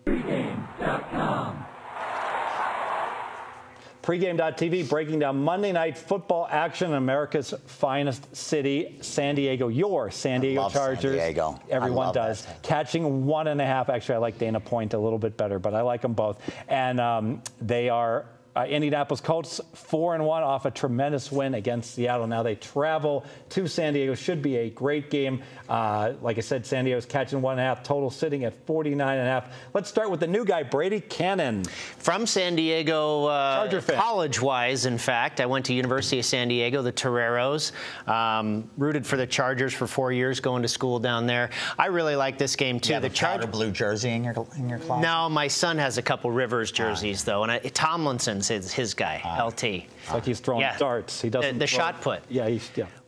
Pregame.com. Pregame.tv breaking down Monday Night Football action in America's finest city, San Diego. Your San Diego Chargers. San Diego. Everyone does. Catching 1.5. Actually, I like Dana Point a little bit better, but I like them both. And they are Indianapolis Colts 4-1 off a tremendous win against Seattle. Now they travel to San Diego. Should be a great game. Like I said, San Diego's catching 1.5, total sitting at 49.5. Let's start with the new guy, Brady, Kannon. From San Diego, college-wise, in fact. I went to University of San Diego, the Toreros. Rooted for the Chargers for 4 years, going to school down there. I really like this game, too. You have a powder blue jersey in your closet? No, my son has a couple Rivers jerseys, though. And Tomlinson's his guy, LT. It's like he's throwing darts. He doesn't the shot put. Yeah,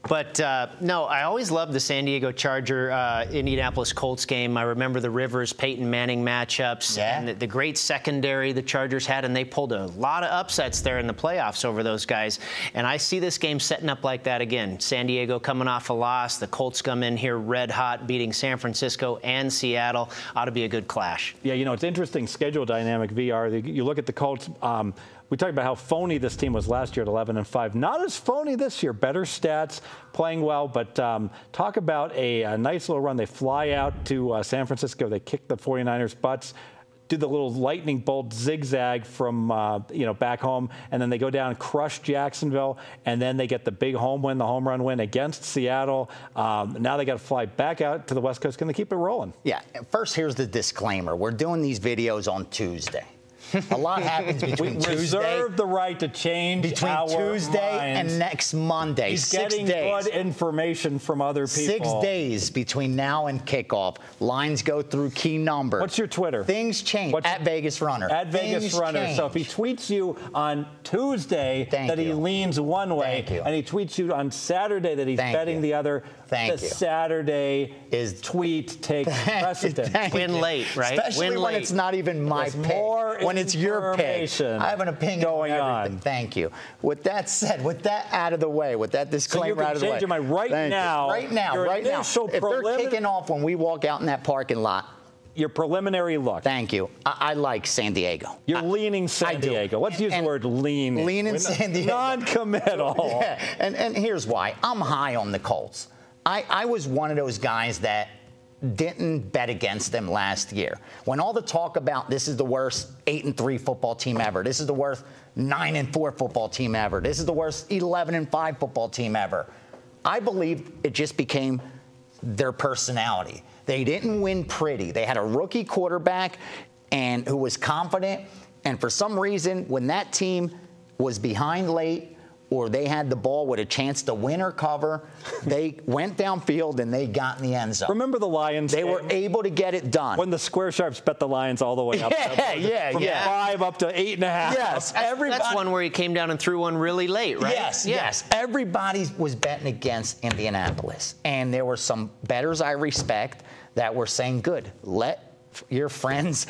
But, no, I always loved the San Diego Charger Indianapolis Colts game. I remember the Rivers, Peyton Manning matchups and the great secondary the Chargers had, and they pulled a lot of upsets there in the playoffs over those guys. And I see this game setting up like that again. San Diego coming off a loss. The Colts come in here red hot, beating San Francisco and Seattle. Ought to be a good clash. Yeah, you know, it's interesting schedule dynamic, VR. You look at the Colts. We talked about how phony this team was last year at 11-5. Not as phony this year. Better stats, playing well. But talk about a nice little run. They fly out to San Francisco. They kick the 49ers' butts. Do the little lightning bolt zigzag from back home, and then they go down and crush Jacksonville, and then they get the big home win, the home run win against Seattle. Now they got to fly back out to the West Coast. Can they keep it rolling? Yeah. First, here's the disclaimer. We're doing these videos on Tuesday. A lot happens between Tuesday. We reserve the right to change between Tuesday and next Monday. He's getting good information from other people. 6 days between now and kickoff. Lines go through key numbers. What's your Twitter? Things change. At Vegas Runner. At Vegas Runner. Change. So if he tweets you on Tuesday that he leans one way, and he tweets you on Saturday that he's betting the other, the Saturday tweet takes precedence. Win late, right? Especially when it's not even my pick. When it's your pick. I have an opinion going on. Thank you. With that said, with that out of the way, with that disclaimer out of the way. So you can change your mind right now. Right now. If they're kicking off when we walk out in that parking lot, your preliminary look. Thank you. I like San Diego. You're leaning San Diego. Let's use the word lean. Leaning San Diego. Non-committal. Yeah. And here's why. I'm high on the Colts. I was one of those guys that didn't bet against them last year. When all the talk about this is the worst 8-3 football team ever, this is the worst 9-4 football team ever, this is the worst 11-5 football team ever, I believe it just became their personality. They didn't win pretty. They had a rookie quarterback and who was confident, and for some reason, when that team was behind late, or they had the ball with a chance to win or cover, they went downfield and they got in the end zone. Remember the Lions? They were able to get it done. When the Square Sharps bet the Lions all the way up. From 5 up to 8.5. Yes. That's one where he came down and threw one really late, right? Yes. Everybody was betting against Indianapolis. And there were some bettors I respect that were saying, good, let your friends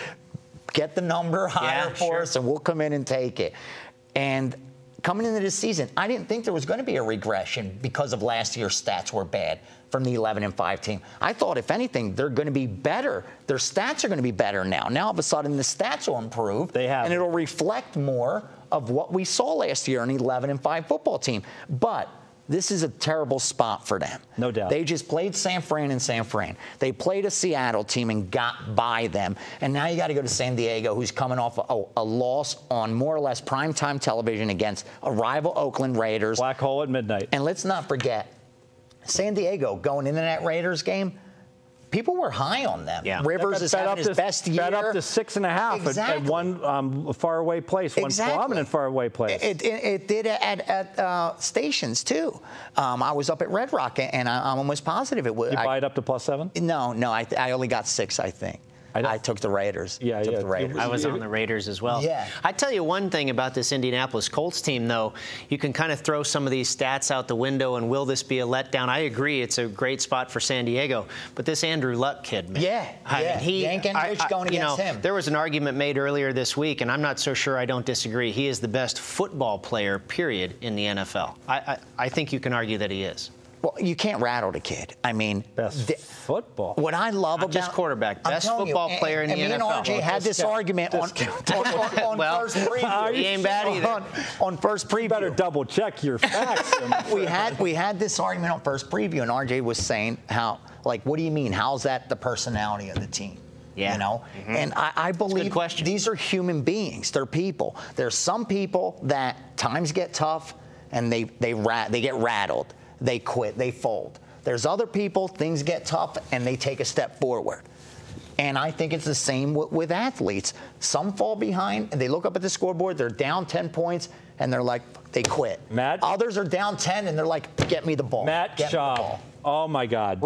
get the number higher for us and we'll come in and take it. And coming into this season, I didn't think there was going to be a regression because of last year's stats were bad from the 11-5 team. I thought, if anything, they're going to be better. Their stats are going to be better now. Now, all of a sudden, the stats will improve. They have. And it'll reflect more of what we saw last year in the 11-5 football team. But this is a terrible spot for them. No doubt. They just played San Fran in San Fran. They played a Seattle team and got by them. And now you got to go to San Diego, who's coming off a loss on more or less primetime television against a rival Oakland Raiders. Black hole at midnight. And let's not forget, San Diego going into that Raiders game, people were high on them. Yeah. Rivers is having his best year. Bet up to 6.5 at one faraway place, one prominent faraway place. It did at stations, too. I was up at Red Rock, and I'm almost positive it would. You buy it up to +7? No, I only got 6, I think. I took the Raiders. Yeah, the Raiders. I was on the Raiders as well. Yeah. I tell you one thing about this Indianapolis Colts team, though. You can kind of throw some of these stats out the window, and will this be a letdown? I agree. It's a great spot for San Diego. But this Andrew Luck kid, man. Yank and Rich going against him. There was an argument made earlier this week, and I'm not so sure I don't disagree. He is the best football player, period, in the NFL. I think you can argue that he is. Well, you can't rattle the kid. I mean, best football. What I love about just quarterback, best football player in the NFL. Me and RJ had this argument on first preview. He ain't bad either. On first preview. You better double check your facts. we had this argument on first preview, and RJ was saying how, like, what do you mean? How's that the personality of the team? Yeah. You know? And I believe these are human beings. They're people. There's some people that times get tough and they get rattled. They quit. They fold. There's other people, things get tough and they take a step forward. And I think it's the same with athletes. Some fall behind and they look up at the scoreboard, they're down 10 points, and they're like, they quit. Matt? Others are down 10 and they're like, get me the ball. Matt Schaub. Oh, my God.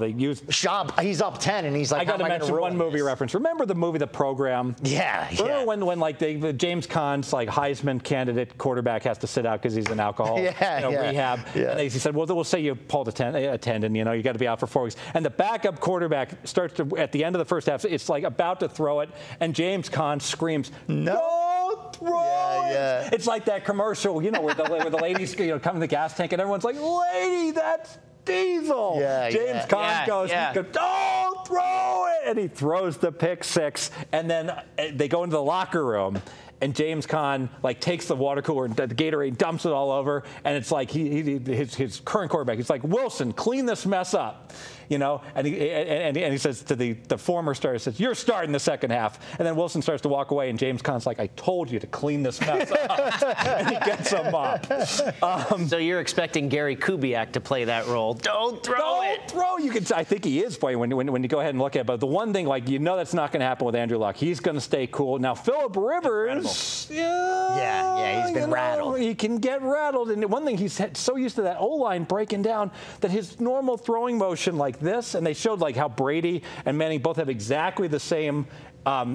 They used Schaub, he's up 10, and he's like, I got to mention one movie reference. Remember the movie The Program? Yeah. Remember when like, James Caan's, like, Heisman candidate quarterback has to sit out because he's an alcoholic? Rehab. Yeah. And he said, well, we'll say you pulled a tendon, you know, you got to be out for 4 weeks. And the backup quarterback starts to, at the end of the first half, it's like about to throw it, and James Caan screams, no! Throw it. It's like that commercial, you know, where the ladies, you know, come to the gas tank and everyone's like, lady, that's Diesel. James Caan goes, don't throw it, and he throws the pick six, and then they go into the locker room. And James Caan, like, takes the water cooler and the Gatorade, dumps it all over, and it's like his current quarterback, he's like, Wilson, clean this mess up, you know? And he says to the former starter, says, you're starting the second half. And then Wilson starts to walk away, and James Caan's like, I told you to clean this mess up. And he gets him up. So you're expecting Gary Kubiak to play that role. Don't throw it. Don't throw. I think he is playing when you go ahead and look at it. But the one thing, like, you know that's not going to happen with Andrew Luck. He's going to stay cool. Now, Phillip Rivers. Yeah, he's been rattled. He can get rattled. And one thing, he's so used to that O-line breaking down that his normal throwing motion like this, and they showed like how Brady and Manning both have exactly the same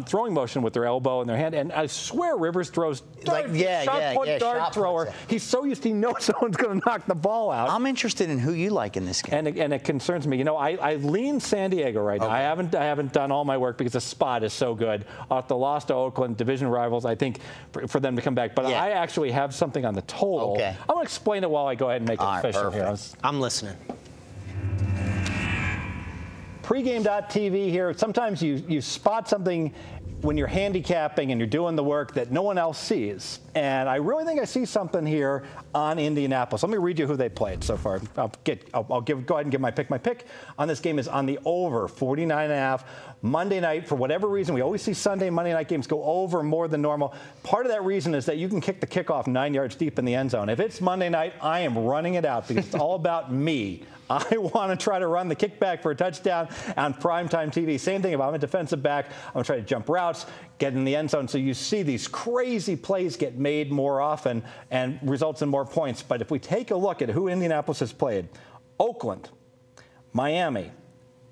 throwing motion with their elbow and their hand. And I swear Rivers throws dart thrower. He's so used, he knows someone's going to knock the ball out. I'm interested in who you like in this game. And it concerns me. You know, I lean San Diego right now. I haven't done all my work because the spot is so good. Off the loss to Oakland, division rivals, I think, for them to come back. But I actually have something on the total. I'm going to explain it while I go ahead and make it official here. I'm listening. Pregame.tv here. Sometimes you spot something when you're handicapping and you're doing the work that no one else sees. And I really think I see something here on Indianapolis. Let me read you who they played so far. Go ahead and give my pick. My pick on this game is on the over, 49.5. Monday night, for whatever reason, we always see Sunday, Monday night games go over more than normal. Part of that reason is that you can kick the kickoff 9 yards deep in the end zone. If it's Monday night, I am running it out because it's all about me. I want to try to run the kickback for a touchdown on primetime TV. Same thing if I'm a defensive back. I'm going to try to jump routes, get in the end zone. So you see these crazy plays get made more often and results in more points. But if we take a look at who Indianapolis has played, Oakland, Miami,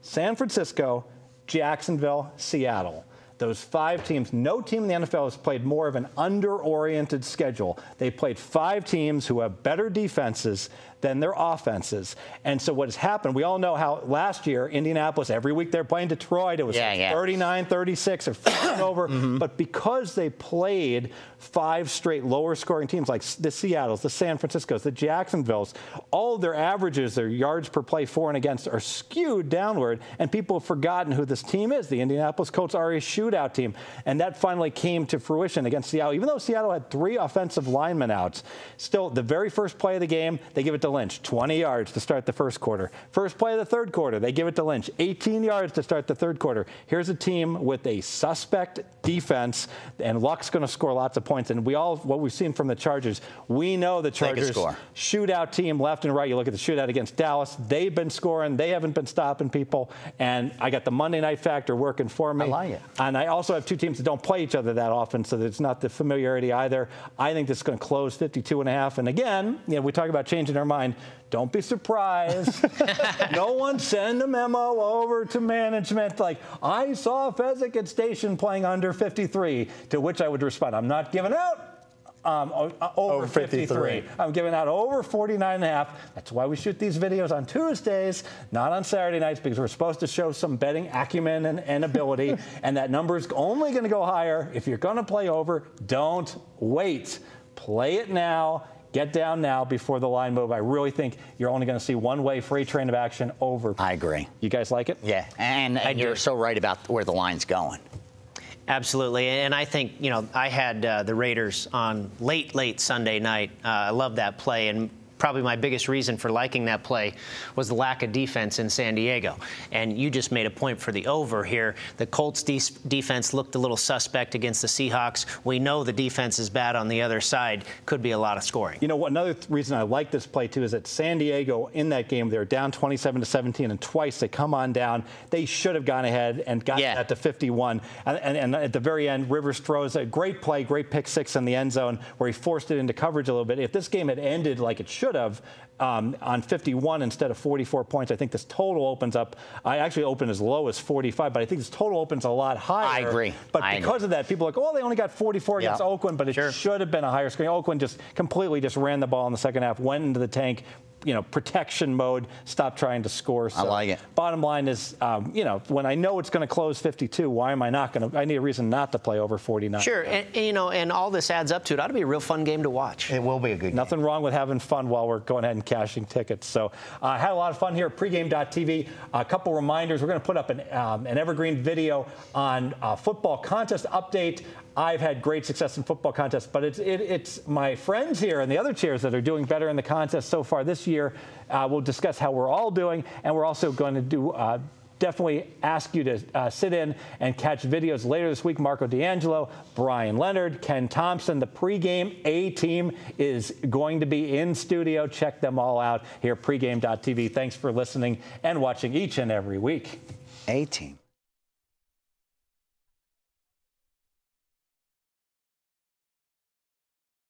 San Francisco, Jacksonville, Seattle. Those 5 teams, no team in the NFL has played more of an under-oriented schedule. They played 5 teams who have better defenses than their offenses. And so what has happened, we all know how last year, Indianapolis, every week they're playing Detroit, it was 39-36 or flipping over. But because they played 5 straight lower-scoring teams like the Seattles, the San Franciscos, the Jacksonvilles, all of their averages, their yards per play for and against, are skewed downward, and people have forgotten who this team is. The Indianapolis Colts are a shootout team, and that finally came to fruition against Seattle. Even though Seattle had 3 offensive linemen out, still, the very first play of the game, they give it to Lynch, 20 yards to start the first quarter. First play of the third quarter, they give it to Lynch, 18 yards to start the third quarter. Here's a team with a suspect defense, and Luck's going to score lots of points. And what we've seen from the Chargers, we know the Chargers shootout team left and right. You look at the shootout against Dallas, they've been scoring, they haven't been stopping people. And I got the Monday night factor working for me. I like it. And I also have 2 teams that don't play each other that often, so it's not the familiarity either. I think this is going to close 52.5. And again, you know, we talk about changing our mind. Don't be surprised. No one send a memo over to management like, I saw Fezzik at station playing under 53, to which I would respond, I'm not giving out over 53. I'm giving out over 49.5. That's why we shoot these videos on Tuesdays, not on Saturday nights, because we're supposed to show some betting acumen and ability, and that number's only going to go higher. If you're going to play over, don't wait. Play it now. Get down now before the line move. I really think you're only going to see one-way freight train of action over. I agree. You guys like it? Yeah, and you're so right about where the line's going. Absolutely, and I think, I had the Raiders on late Sunday night. I love that play, and probably my biggest reason for liking that play was the lack of defense in San Diego. And you just made a point for the over here. The Colts defense looked a little suspect against the Seahawks. We know the defense is bad on the other side. Could be a lot of scoring. Another reason I like this play, too, is that San Diego, in that game, they were down 27-17, and twice they come on down. They should have gone ahead and got that to 51. And at the very end, Rivers throws a great play, great pick six in the end zone where he forced it into coverage a little bit. If this game had ended like it should have, on 51 instead of 44 points, I think this total opens up. I actually opened as low as 45, but I think this total opens a lot higher. I agree. But because of that, people are like, oh, they only got 44 against Oakland, but it should have been a higher scoring. Oakland just completely ran the ball in the second half, went into the tank, protection mode, stopped trying to score. So I like it. Bottom line is, when I know it's going to close 52, why am I not going to? I need a reason not to play over 49. Sure, and all this adds up to it. Ought to be a real fun game to watch. It will be a good game. Nothing wrong with having fun while we're going ahead and cashing tickets. So I had a lot of fun here at pregame.tv. A couple reminders. We're going to put up an evergreen video on football contest update. I've had great success in football contests, but it's my friends here and the other chairs that are doing better in the contest so far this year. We'll discuss how we're all doing, and we're also going to do definitely ask you to sit in and catch videos later this week. Marco D'Angelo, Brian Leonard, Ken Thompson. The pregame A-team is going to be in studio. Check them all out here at pregame.tv. Thanks for listening and watching each and every week. A-team.